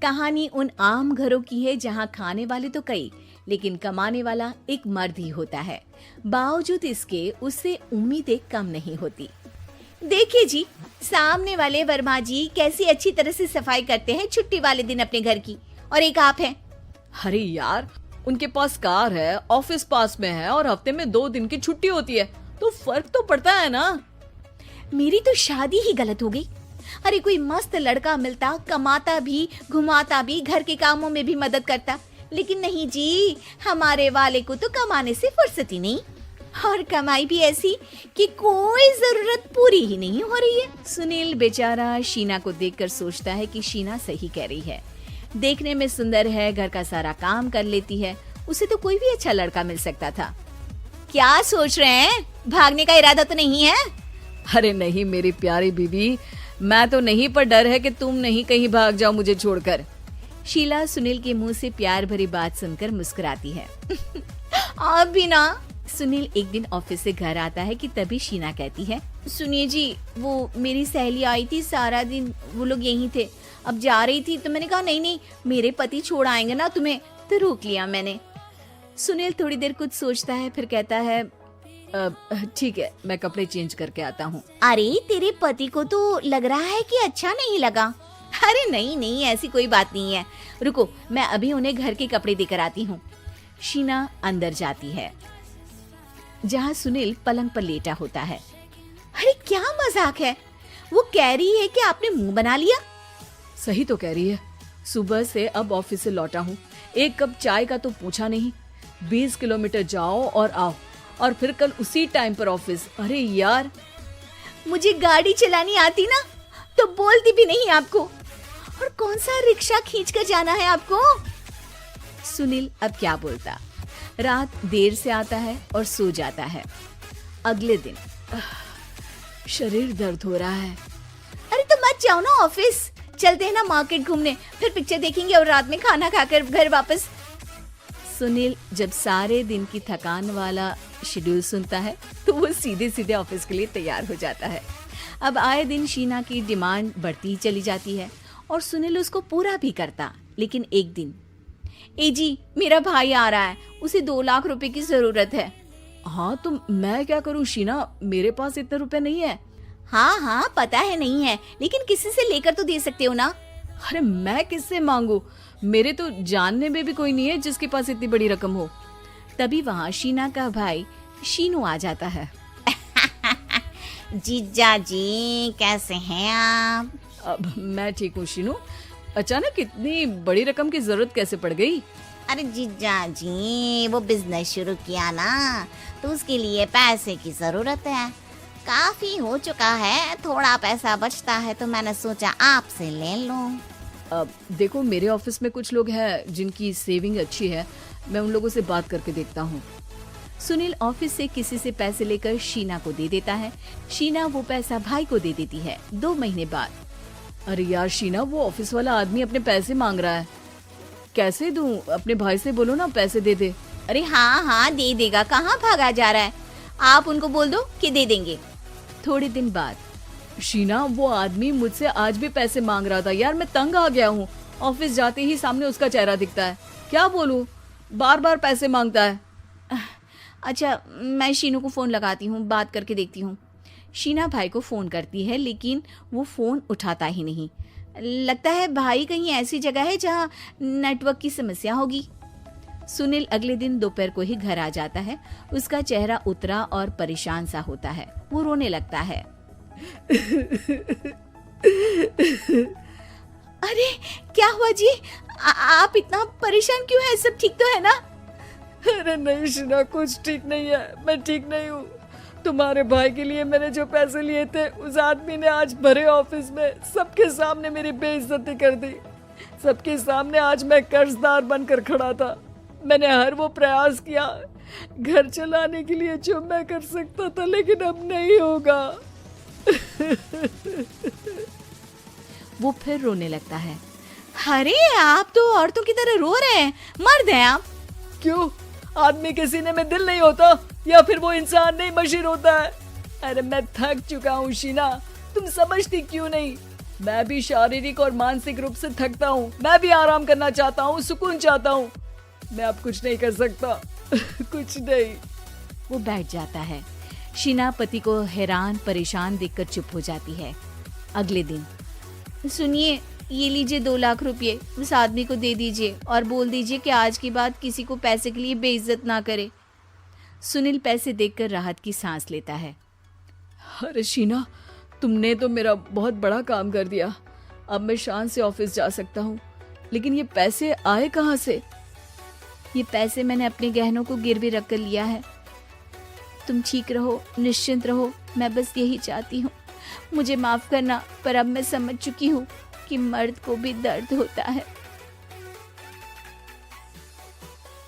कहानी उन आम घरों की है जहां खाने वाले तो कई, लेकिन कमाने वाला एक मर्द ही होता है। बावजूद इसके उससे उम्मीदें कम नहीं होती। देखिए जी, सामने वाले वर्मा जी कैसी अच्छी तरह से सफाई करते हैं छुट्टी वाले दिन अपने घर की, और एक आप हैं। अरे यार, उनके पास कार है, ऑफिस पास में है और हफ्ते में 2 दिन की छुट्टी होती है, तो फर्क तो पड़ता है ना। मेरी तो शादी ही गलत हो गई। अरे कोई मस्त लड़का मिलता, कमाता भी, घुमाता भी, घर के कामों में भी मदद करता, लेकिन नहीं जी, हमारे वाले को तो कमाने से फुर्सत ही नहीं, और कमाई भी ऐसी कि कोई जरूरत पूरी ही नहीं हो रही है। सुनील बेचारा शीना को देखकर सोचता है कि शीना सही कह रही है। देखने में सुंदर है, घर का सारा काम कर लेती है, उसे तो कोई भी अच्छा लड़का मिल सकता था। क्या सोच रहे हैं? भागने का इरादा तो नहीं है? अरे नहीं मेरी प्यारी बीबी, मैं तो नहीं, पर डर है कि तुम नहीं कहीं भाग जाओ मुझे छोड़कर। शीला सुनील के मुंह से प्यार भरी बात सुनकर मुस्कुराती है। आप भी ना। सुनील एक दिन ऑफिस से घर आता है कि तभी शीना कहती है, सुनिए जी, वो मेरी सहेली आई थी, सारा दिन वो लोग यहीं थे, अब जा रही थी तो मैंने कहा नहीं नहीं, मेरे पति छोड़ आएंगे ना तुम्हें, तो रोक लिया मैंने। सुनील थोड़ी देर कुछ सोचता है, फिर कहता है, ठीक है, मैं कपड़े चेंज करके आता हूँ। अरे तेरे पति को तो लग रहा है कि अच्छा नहीं लगा। अरे नहीं नहीं, ऐसी कोई बात नहीं है, रुको मैं अभी उन्हें घर के कपड़े देकर आती हूँ। शीना अंदर जाती है जहाँ सुनील पलंग पर लेटा होता है। अरे क्या मजाक है, वो कह रही है कि आपने मुंह बना लिया। सही तो कह रही है, सुबह से अब ऑफिस से लौटा हूँ, एक कप चाय का तो पूछा नहीं, 20 किलोमीटर जाओ और आओ, और फिर कल उसी टाइम पर ऑफिस। अरे यार, मुझे गाड़ी चलानी आती ना तो बोलती भी नहीं आपको, और कौन सा रिक्शा खींच कर जाना है आपको। सुनील अब क्या बोलता। रात देर से आता है और सो जाता है। अगले दिन शरीर दर्द हो रहा है। अरे तो मत जाओ ना ऑफिस, चलते हैं ना मार्केट घूमने, फिर पिक्चर देखेंगे और रात में खाना खाकर घर वापस। सुनील जब सारे दिन की थकान वाला शेड्यूल सुनता है तो वो सीधे सीधे ऑफिस के लिए तैयार हो जाता है। अब आए दिन शीना की डिमांड बढ़ती ही चली जाती है और सुनील उसको पूरा भी करता। लेकिन एक दिन, ए जी, मेरा भाई आ रहा है, उसे 2 लाख रुपए की जरूरत है। हाँ तो मैं क्या करूँ शीना, मेरे पास इतने रुपए नहीं है। हाँ हाँ पता है नहीं है, लेकिन किसी से लेकर तो दे सकते हो ना। अरे मैं किससे मांगू, मेरे तो जानने में भी कोई नहीं है जिसके पास इतनी बड़ी रकम हो। तभी वहाँ शीना का भाई शीनू आ जाता है। जीजा जी कैसे हैं आप? अब मैं ठीक हूँ शीनू, अचानक इतनी बड़ी रकम की जरूरत कैसे पड़ गई? अरे जीजा जी, वो बिजनेस शुरू किया ना, तो उसके लिए पैसे की जरूरत है, काफी हो चुका है, थोड़ा पैसा बचता है तो मैंने सोचा आपसे ले लूं। अब देखो, मेरे ऑफिस में कुछ लोग हैं जिनकी सेविंग अच्छी है, मैं उन लोगों से बात करके देखता हूँ। सुनील ऑफिस से किसी से पैसे लेकर शीना को दे देता है। शीना वो पैसा भाई को दे देती है। 2 महीने बाद, अरे यार शीना, वो ऑफिस वाला आदमी अपने पैसे मांग रहा है, कैसे दूं? अपने भाई से बोलो ना पैसे दे दे। अरे हाँ हाँ दे देगा, कहाँ भागा जा रहा है, आप उनको बोल दो कि दे देंगे। थोड़े दिन बाद, शीना, वो आदमी मुझसे आज भी पैसे मांग रहा था यार, मैं तंग आ गया हूँ, ऑफिस जाते ही सामने उसका चेहरा दिखता है, क्या बोलूं, बार बार पैसे मांगता है। अच्छा मैं शीनू को फोन लगाती हूँ, बात करके देखती हूँ। शीना भाई को फोन करती है, लेकिन वो फोन उठाता ही नहीं। लगता है भाई कहीं ऐसी जगह है जहाँ नेटवर्क की समस्या होगी। सुनील अगले दिन दोपहर को ही घर आ जाता है। उसका चेहरा उतरा और परेशान सा होता है। वो रोने लगता है। अरे क्या हुआ जी, आप इतना परेशान क्यों हैं? सब ठीक तो है ना? अरे नहीं शीना, कुछ ठीक नहीं है, मैं ठीक नहीं हूँ। तुम्हारे भाई के लिए मैंने जो पैसे लिए थे, उस आदमी ने आज भरे ऑफिस में सबके सामने मेरी बेइज्जती कर दी। सबके सामने आज मैं कर्जदार बनकर खड़ा था। मैंने हर वो प्रयास किया घर चलाने के लिए जो मैं कर सकता था, लेकिन अब नहीं होगा। वो फिर रोने लगता है। अरे आप तो औरतों की तरह रो रहे हैं, मर्द हैं आप। क्यों, आदमी के सीने में दिल नहीं होता, या फिर वो इंसान नहीं मशीन होता है? अरे मैं थक चुका हूँ शीना, तुम समझती क्यों नहीं? मैं भी शारीरिक और मानसिक रूप से थकता हूँ, मैं भी आराम करना चाहता हूँ, सुकून चाहता हूँ। मैं अब कुछ नहीं कर सकता। कुछ नहीं। वो बैठ जाता है। शीना पति को हैरान परेशान देखकर चुप हो जाती है। अगले दिन, सुनिए, ये लीजिए 2 लाख रुपए, उस आदमी को दे दीजिए और बोल दीजिए कि आज के बाद किसी को पैसे के लिए बेइज्जत ना करे। सुनील पैसे देखकर राहत की सांस लेता है। अरे शीना, तुमने तो मेरा बहुत बड़ा काम कर दिया। अब मैं शान से ऑफिस जा सकता हूँ। लेकिन ये पैसे आए कहाँ से? ये पैसे मैंने अपने गहनों को गिरवी रख कर लिया है। तुम ठीक रहो, निश्चिंत रहो, मैं बस यही चाहती हूँ। मुझे माफ करना, पर अब मैं समझ चुकी हूँ कि मर्द को भी दर्द होता है।